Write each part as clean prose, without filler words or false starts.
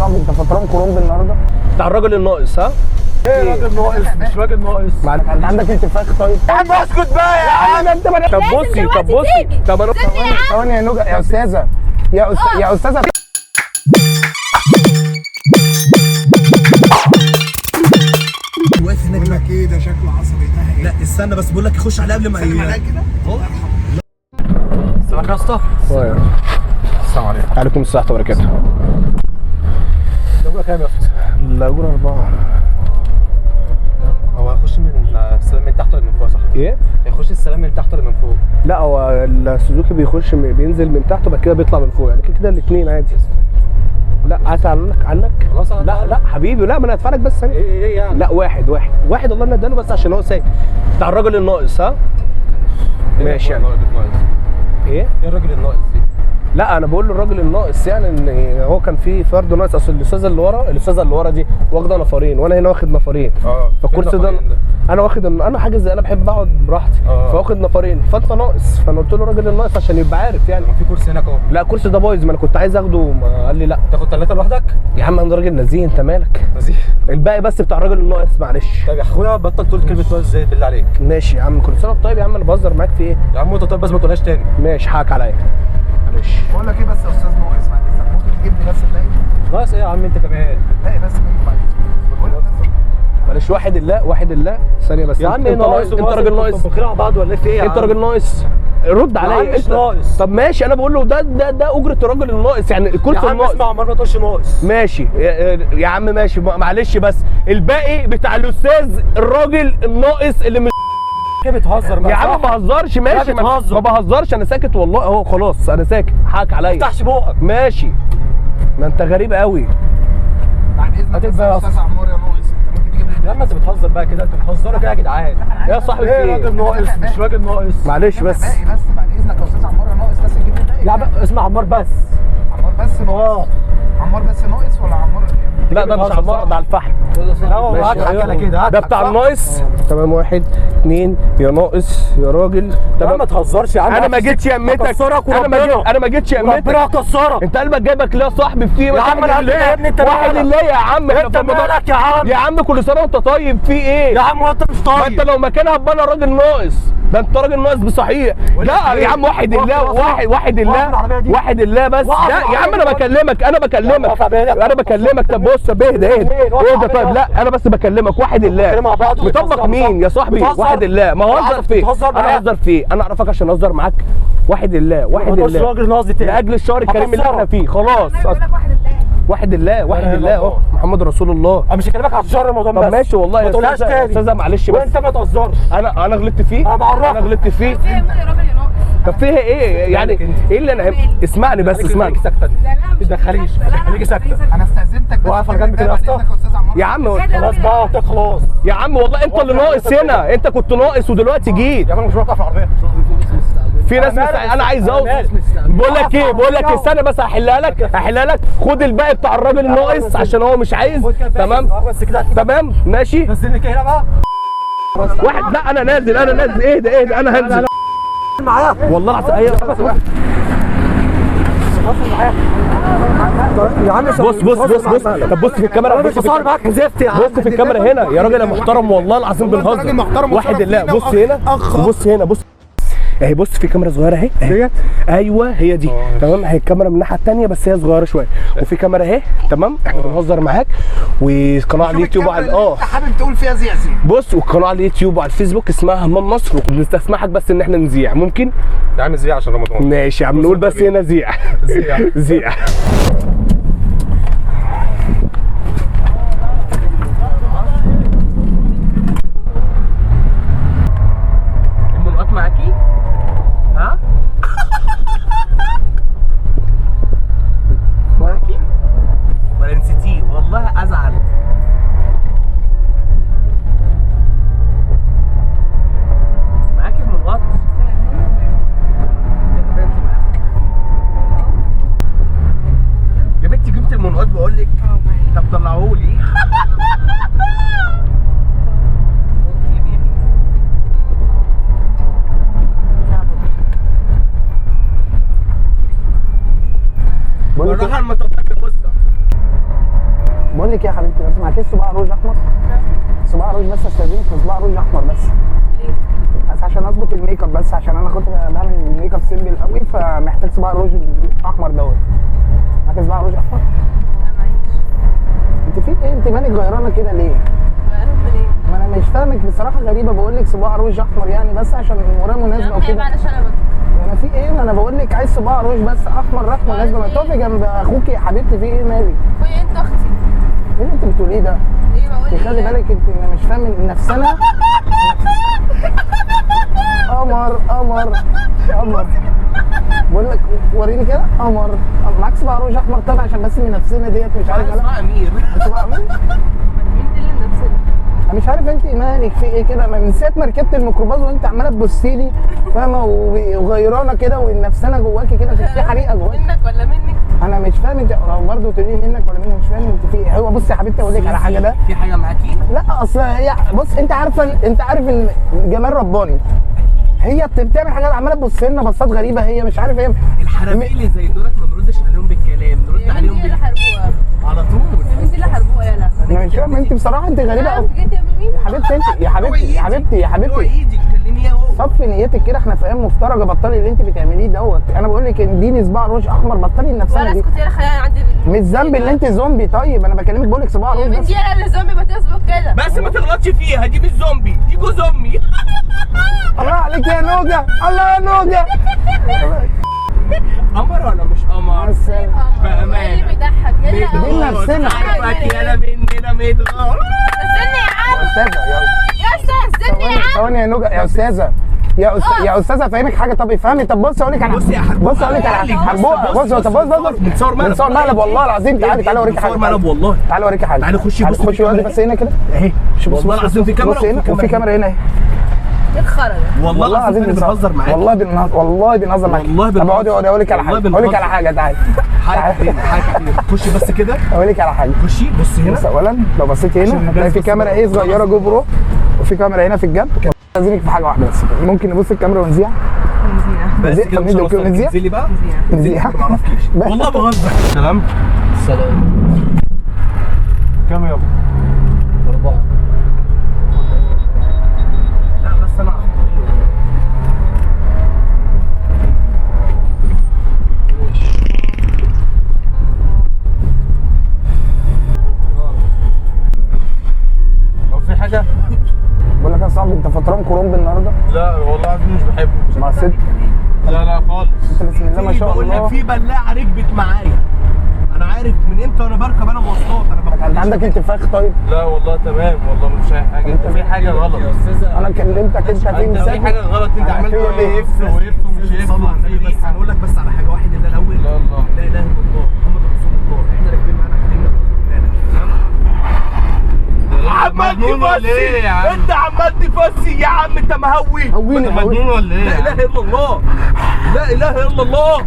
صاحبي انت فطران كرومب النهارده؟ بتاع الراجل الناقص ها؟ ايه راجل ناقص مش راجل ناقص. انت عندك انتفاخ طيب؟ يا عم اسكت بقى يا عم انت. طب بصي طب انا ثواني يا نوجا يا استاذه يا استاذه واقف هناك. بقول لك ايه ده شكله عصبي ده. لا استنى بس بقول لك يخش على قبل ما يسلم عليا كده اهو. السلام يا اسطى. السلام عليكم. وعليكم السلام ورحمه الله وبركاته. الاجره كام يا اسطى؟ الاجره 4. هو هيخش من السلام من تحت ولا من فوق صح؟ ايه؟ هيخش السلام من تحت ولا من فوق؟ لا هو السوزوكي بيخش بينزل من تحت وبعد كده بيطلع من فوق، يعني كده الاثنين عادي. لا عايز عنك خلاص لا حبيبي، لا ما انا هدفعلك بس ثانيه. ايه يعني؟ لا واحد الله نداله بس عشان هو ساكت. بتاع الراجل الناقص ها؟ ماشي يعني. ايه الراجل الناقص دي؟ لا انا بقول للراجل الناقص يعني ان هو كان في فرد ناقص. اصل الاستاذه اللي ورا دي واخده نفرين وانا هنا واخد نفرين. فالكرسي ده انا واخد انا حاجه زي انا بحب اقعد براحتي. فواخد نفرين فانت ناقص، فانا قلت له الراجل الناقص عشان يبقى عارف يعني. في كرسي هناك اهو. لا الكرسي ده بايظ، ما انا كنت عايز اخده ما قال لي لا. تاخد 3 لوحدك؟ يا عم انا راجل نزيه، انت مالك؟ نزيه. الباقي بس بتاع الراجل الناقص معلش. طيب يا اخويا بطل تقول كلمه ناقص ازاي بالله عليك. ماشي يا عم كل سنه طيب يا عم، انا بهزر معاك في ايه؟ يا عم انت طيب بس ما تقولهاش تاني. ماشي حقك عليا معلش. بقول لك ايه بس يا استاذ ناقص بعد اذنك ممكن تجيب لي بس الباقي؟ ناقص ايه يا عم انت كمان؟ باقي بس بعد اذنك بقول لك بس معلش واحد الله ثانيه بس. يا عم انت ناقص انت راجل ناقص. بنخلع بعض ولا في ايه؟ انت راجل ناقص رد عليا. مش ناقص. طب ماشي انا بقول له ده اجره الراجل الناقص يعني الكرسي الناقص. يا عم اسمع عمر ما تقولش ناقص. ماشي يا عم ماشي معلش بس الباقي بتاع الاستاذ الراجل الناقص اللي مش بتهزر يا عم ما بهزرش. ماشي ما بهزرش انا ساكت والله اهو خلاص انا ساكت حقك عليا. ما تفتحش بقك. ماشي ما انت غريب قوي. بعد اذنك بس يا استاذ عمار يا ناقص انت ممكن تجيب لي يا عم انت بتهزر بقى كده، انت بتهزروا كده يا جدعان. يا صاحبي ايه راجل ناقص مش راجل ناقص. معلش بس باقي بس بعد اذنك يا استاذ عمار يا ناقص بس تجيب لي الباقي. يا عم اسمع عمار بس. عمار بس ناقص. عمار بس ناقص ولا عمار؟ لا ده مش عمار ده على الفحم. لا هو معاك على كده. ده بتاع الناقص. تمام 1 2 يا ناقص يا راجل. تمام ما تهزرش يا عم. انا ما جيتش يمتك. انا ما جيتش يمتك. ربنا هكسرك. انت قلبك جايبك ليه يا صاحبي في يا عم انا يا ابني انت واحد الله يا عم. انت مالك يا عم؟ يا عم كل سنه وانت طيب في ايه؟ يا عم وانت مش ما طيب. انت لو مكانها هبقى انا راجل ناقص. ده انت راجل ناقص بصحيح. لا يا عم واحد الله واحد الله بس. لا يا عم انا بكلمك طب بص اهدى طيب. لا انا بس بكلمك واحد الله. مطبق مين يا صاحبي؟ واحد الله. ما هزر فيه انا هزر فيه انا اعرفك عشان اهزر معاك. واحد الله راجل ناقص دي لاجل الشهر الكريم اللي احنا فيه خلاص. واحد الله اهو محمد رسول الله. انا مش هكلمك على شهر رمضان بس. طب ماشي والله ما تقولهاش تاني. استاذه معلش بس. وانت ما تهزرش. انا غلطت فيه. انا غلطت فيه. طب فيها ايه يعني؟ ايه اللي انا اسمعني بس اسمعني. ما تدخليش خليكي ساكته. انا استاذنتك بس واقف على جنب كده يا اسطى. يا عم خلاص بقى خلاص. يا عم والله انت اللي ناقص هنا. انت كنت ناقص ودلوقتي جيت. يا عم مش واقف في العربيه. في ناس انا عايز اوصل. بقول لك ايه استنى بس هحلها لك. خد الباقي بتاع الراجل الناقص عشان هو مش عايز. تمام بس كده تمام ماشي. نزلني كده بقى. واحد لا انا نازل اهدى انا هنزل معايا والله العظيم. ايوه يا عم بص طب بص في الكاميرا. بص معاك زفت يا عم. بص في الكاميرا هنا يا راجل يا محترم والله العظيم بنهزر. واحد الله. بص هنا اهي. بص في كاميرا صغيره اهي ديت. ايوه هي دي. تمام هي الكاميرا من الناحيه الثانيه بس هي صغيره شويه. وفي كاميرا اهي. تمام احنا بنهزر معاك. وقناه على اليوتيوب على حابب تقول فيها زيع. بص والقناه على اليوتيوب وعلى الفيسبوك اسمها همام مصر. وبنستسمحك بس ان احنا نذيع ممكن؟ يا عم زيع عشان رمضان. ماشي يا عم نقول بس هنا زيع. زيع المنقط معاكي؟ ها؟ معاكي؟ ولا نسيتيه؟ والله ازعل. معاكي المنقط؟ يا بنتي جبت المنقط بقول لك. طب طلعهولي. بالراحه المطبات يا اسطى. لك ايه يا حبيبتي؟ بس معكيش صباع روج احمر؟ صباع روج بس استاذنك في صباع روج احمر بس. ليه؟ بس عشان اظبط الميك اب، بس عشان انا كنت بعمل الميك اب سيمبل قوي فمحتاج صباع روج احمر دوت. معاكي صباع روج احمر؟ لا معيش. انت في ايه؟ انت مالك غيرانه كده ليه؟ غيرانه ليه؟ ما انا مش فاهمك بصراحه، غريبه. بقول لك صباع روج احمر يعني بس عشان ورايا مناسبه يا وكده. على شنبك. انا في ايه؟ ما انا بقول لك عايز صباع روج بس احمر راح مناسبه. ما تقفي جنب اخوكي يا حبيبتي، في ايه مالك؟ اخويا انت اختي. ايه اللي انت بتقوليه ده؟ ايه بقول انت خلي بالك، انت انا مش فاهم نفسنا. قمر قمر قمر. بقول لك وريني كده قمر. معاك صباع روج احمر طبعا عشان بس من نفسنا ديت مش عارف انا. اسمها امير. صباع امير؟ مين دي اللي نفسنا؟ انا مش عارف انت مالك في ايه كده. من ساعه ما ركبت الميكروباص وانت عماله تبصي لي فاهمه وغيرانه كده والنفسانه جواكي كده في حريقه جواكي. منك ولا منك؟ انا مش فاهم انت برضه تقولي لي منك ولا مني، مش فاهم انت في ايه. هو بص يا حبيبتي اقول لك على حاجه ده. في حاجه معاكي؟ لا اصل هي بص، انت عارف ان جمال رباني هي بتعمل حاجات عماله تبص لنا بصات غريبه. هي مش عارف هي الحرامية اللي زي دولت ما بنردش عليهم بالكلام، نرد مين عليهم دي اللي حربوها؟ على طول. مين دي اللي حربوها يالا؟ انا مش فاهم. انت بصراحه انت غريبه قوي جيت يا مين؟ يا حبيبتي. انت يا حبيبتي يا حبيبتي يا هو حبيبتي ايدي تكلميها اهو. صفي نيتك كده، احنا في ايام مفترجه. بطلي اللي انت بتعمليه دوت. انا بقول لك اديني صباع روج احمر، بطلي النفسانه ولا دي. اسكت يالا، خلينا عندي مش ذنب اللي انت زومبي. طيب انا بكلمك بقول لك صباع روج مين بس. دي يالا اللي زومبي ما تظبط كده؟ بس ما تغلطش فيها، دي مش زومبي، دي جوز امي. الله عليك يا نوجه، الله يا نوجه. قمر ولا مش قمر؟ بأمانة. ايه اللي بيضحك؟ يلا دي نفسنا. عارفك يالا مننا متغار. استني يا عم. استاذه يا استاذ استني يا عم. ثواني يا نوجه يا استاذه. يا استاذه افهمك حاجه. طب افهمي. طب بص اقول لك على بص يا حربوقة. بص اقول لك على حربوقه. بص طب بص بنصور مقلب. بنصور مقلب والله العظيم. تعالى اوريك حاجه. بنصور مقلب والله. تعالى اوريك حاجه. تعالى خشي بص خشي وقعدي بس هنا كده اهي. بص والله العظيم في كاميرا بص هنا وفي كاميرا هنا اهي. ايه الخرا ده؟ والله العظيم بنهزر معاك. والله بنهزر معاك. والله طب اقعدي اقول لك على حاجه. اقول لك على حاجه. تعالى حاجه كتير. خشي بس كده. اقول لك على حاجه. خشي بص هنا. بص اولا لو بصيتي هنا هتلاقي في كاميرا ايه صغيره جو برو، وفي كاميرا هنا في الجنب. عايزينك في حاجه واحده بس. ممكن نبص الكاميرا ونذيع؟ بس كده مش هنوصل. نذيع؟ انزلي بقى. نذيع. ما اعرفكيش والله بهزر. سلام. سلام. كام يابا؟ 4. لا بس انا لو في حاجه. بقول لك يا صاحبي انت فطران كرومب النهارده؟ لا والله العظيم مش بحبه. مع ست؟ لا خالص. انت بسم الله ما شاء بقول لك الله. في بلاعه ركبت معايا. انا عارف من امتى وانا بركب انا مواصلات. انت عندك انتفاخ طيب؟ لا والله تمام والله مفيش اي حاجه. انت في حاجه غلط. انا كلمتك انت في انت في حاجه غلط. انت عمال تقول لي اف ومش اف ومش بس هقول لك بس على حاجه واحده ده الاول. لا الله. لا اله الا الله محمد رسول الله. احنا راكبين معانا حبيبنا عمال تفسي. انت عمال تفسي يا عم. انت مهوي. هويني مجنون ولا ايه؟ لا اله الا الله. لا اله الا الله.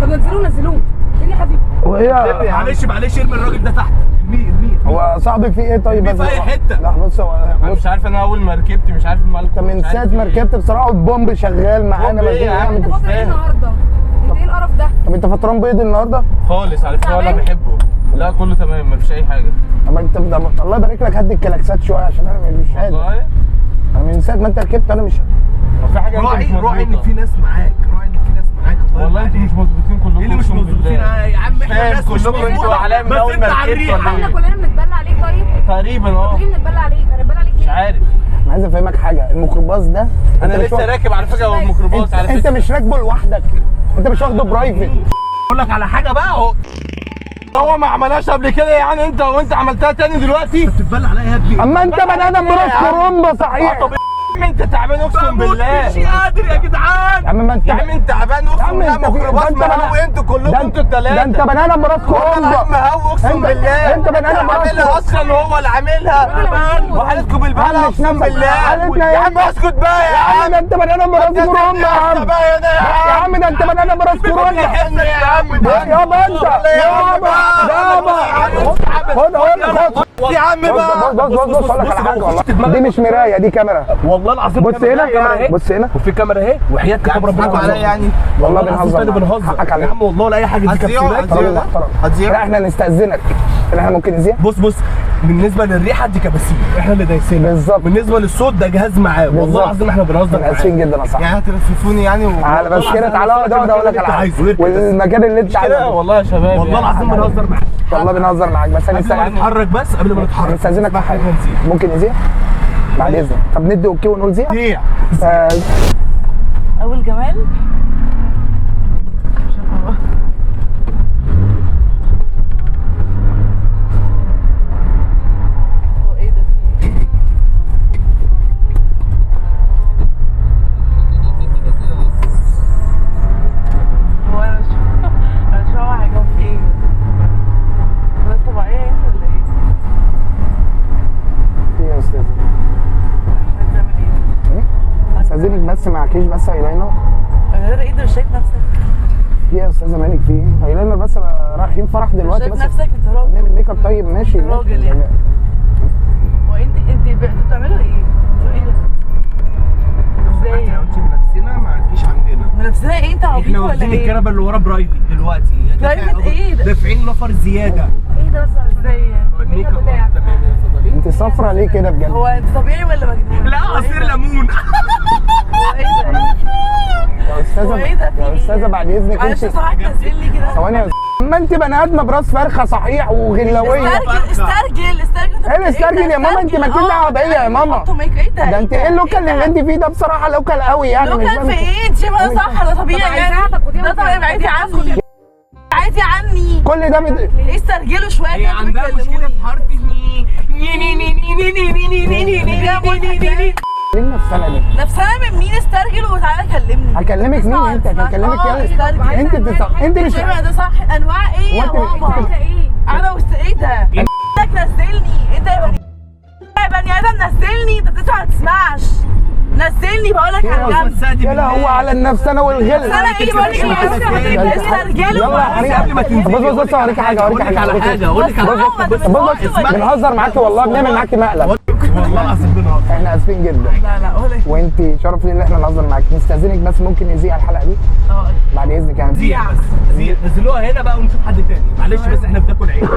طب نزلوه. ايه يا حبيبي؟ وهي معلش ارمي الراجل ده تحت. ارميه. هو صاحبي في ايه طيب؟ في اي حته. لا بص انا مش عارف. انا اول ما ركبت مش عارف مالكم. انت من ساعه ما ركبت بصراحه البومب شغال معانا. بومب ايه يا عم؟ انت فاضل ايه النهارده؟ انت ايه القرف ده؟ طب انت فطران بيض النهارده؟ خالص على فكره ولا بحبه. لا كله تمام مفيش اي حاجه. طب انت الله يبارك لك هدي الكلاكسات شويه عشان انا مش قادر. والله انا من ساعه ما انت ركبت انا مش هو في حاجه. راعي ان في ناس معاك. والله انتوا مش مظبوطين كلكم. ايه اللي مش مظبوطين يا عم؟ احنا الناس مش كلكم انتوا مظبوطه. علام بس اول انت ما على ركبت الريحه. احنا كلنا بنتبلى عليك طيب؟ تقريبا ليه بنتبلى عليك؟ هنتبلى عليك مش ليه؟ عارف. انا عايز افهمك حاجه. الميكروباص ده انا انت مش لسه واخد- راكب على فكره والميكروباص على انت فكره. مش راكبه لوحدك. انت مش واخده برايفت. اقول لك على حاجه بقى اهو. هو ما عملهاش قبل كده يعني وانت عملتها تاني دلوقتي. بتتبلى عليا يا ابني. اما انت بني ادم براس كرومبا صحيح. طب انت تعبان اقسم بالله. مش قادر يا جدعان. يا عم ما انت يا عم انت تعبان اقسم بالله. انت في- ميكروباص ده انت بني- مهوي انتوا كلكم انتوا الثلاثه. ده انت بني ادم براس كرومبا. مهوي اقسم بالله. انت بني ادم براس عاملها اصلا هو اللي عاملها. وحالتكم بالبلد اقسم بالله. يا عم اسكت بقى يا عم. ده انت بني ادم براس كرومبا يا عم. يا عم ده انت بني ادم براس كرومبا. يا عم يابا انت يابا خد يا عم بقى بص اقول لك على حاجه والله، دي مش مرايه، دي كاميرا. والله العظيم بص هنا، بص هنا، وفي كاميرا اهي، وحياة كتاب ربنا عليا يعني. والله بنهزر بنهزر حقك يا عليك عم والله ولا اي حاجه دي كبسولات. لا احنا نستأذنك، احنا ممكن نذيع. بص بالنسبه للريحه دي كباسين احنا اللي دايسينها بالظبط. بالنسبه للصوت ده جهاز معاه، والله العظيم احنا بنهزر معاه. اسفين جدا يا صاحبي. يعني هتلففوني يعني تعالى بس كده، تعالى اقعد اقول لك على حاجه، والمكان اللي انت كده عايزه. والله يا شباب والله العظيم بنهزر معاك. والله بنهزر معاك، بس قبل ما نتحرك، بس قبل ما نتحرك نستأذنك في حاجه، ممكن نذيع بعد اذنك؟ طب ندي اوكي ونقول ذيع. اول جمال هو ايه ده؟ هو انا مش فاهمه حاجه، هو في ايه؟ بس طبيعيه يعني ولا ايه؟ ايه يا استاذ؟ بتعمل ايه؟ استاذنك بس معكيش بس ايلاينر. غير ايه ده؟ مش شايف نفسك؟ ايه يا استاذه مالك في ايه؟ ايلاينر بس، رايحين فرح مش دلوقتي شايف بس. نفسك؟ انت راجل. نعمل ميك اب طيب ماشي. راجل يعني. وانت انتوا بتعملوا ايه؟ انتوا ايه ده؟ ازاي يعني؟ انت بنفسنا ما عندكيش عندنا. منافسنا ايه؟ انت عبيط احنا ولا واخدين ايه؟ الكنبه اللي ورا برايفت دلوقتي. برايفت ايه ده؟ دافعين نفر زياده. ايه ده بس ازاي يعني؟ الميك اب تمام. انت صفرة ليه كده بجد؟ هو انت طبيعي ولا مجنون؟ لا عصير ليمون. هو ايه ده؟ يا استاذه، هو ايه ده؟ في يا ايه؟ استاذه بعد اذنك معلش انت صراحة تنزل لي كده. ثواني يا اما انت بني ادمه براس فرخه صحيح وغلاويه. استرجل ايه الاسترجل يا ماما؟ انت مالكيش دعوه بيا يا ماما. ايه ده؟ ده انت ايه اللوكال اللي انت فيه ده؟ بصراحه لوكال قوي يعني. مش لوكال في ايه؟ انت شايفه ده صح؟ ده طبيعي يعني؟ ده طبيعي. بعيدي عني، بعيدي عني. كل ده ايه استرجلوا شويه هي كده عندها مشكله في حرف ليه نفسنا دي؟ نفسها من مين؟ استرجل وتعالى كلمني. هكلمك مين انت؟ هكلمك يلا. انت مش شايفه ده صح؟ انواع ايه يا بابا؟ انا ايه ده؟ انك نزلني انت يا بني ادم، نزلني. انت ما تسمعش. نزلني بقول لك على جنب. يا لهوي على النفسنه والغل. انا ايه بقول لك؟ استرجلوا. يلا يا حبيبي بص اوريك حاجه، اقول لك على حاجه. بص بنهزر معاكي والله، بنعمل معاكي مقلب. والله العظيم بنهزر. احنا اسفين جدا. لا قول ايه. وانت شرف لي ان احنا نهزر معاك. نستاذنك بس ممكن نذيع الحلقه دي بعد اذنك يعني. زيع بس، نزلوها هنا بقى ونشوف حد تاني. معلش بس احنا بناكل عيش.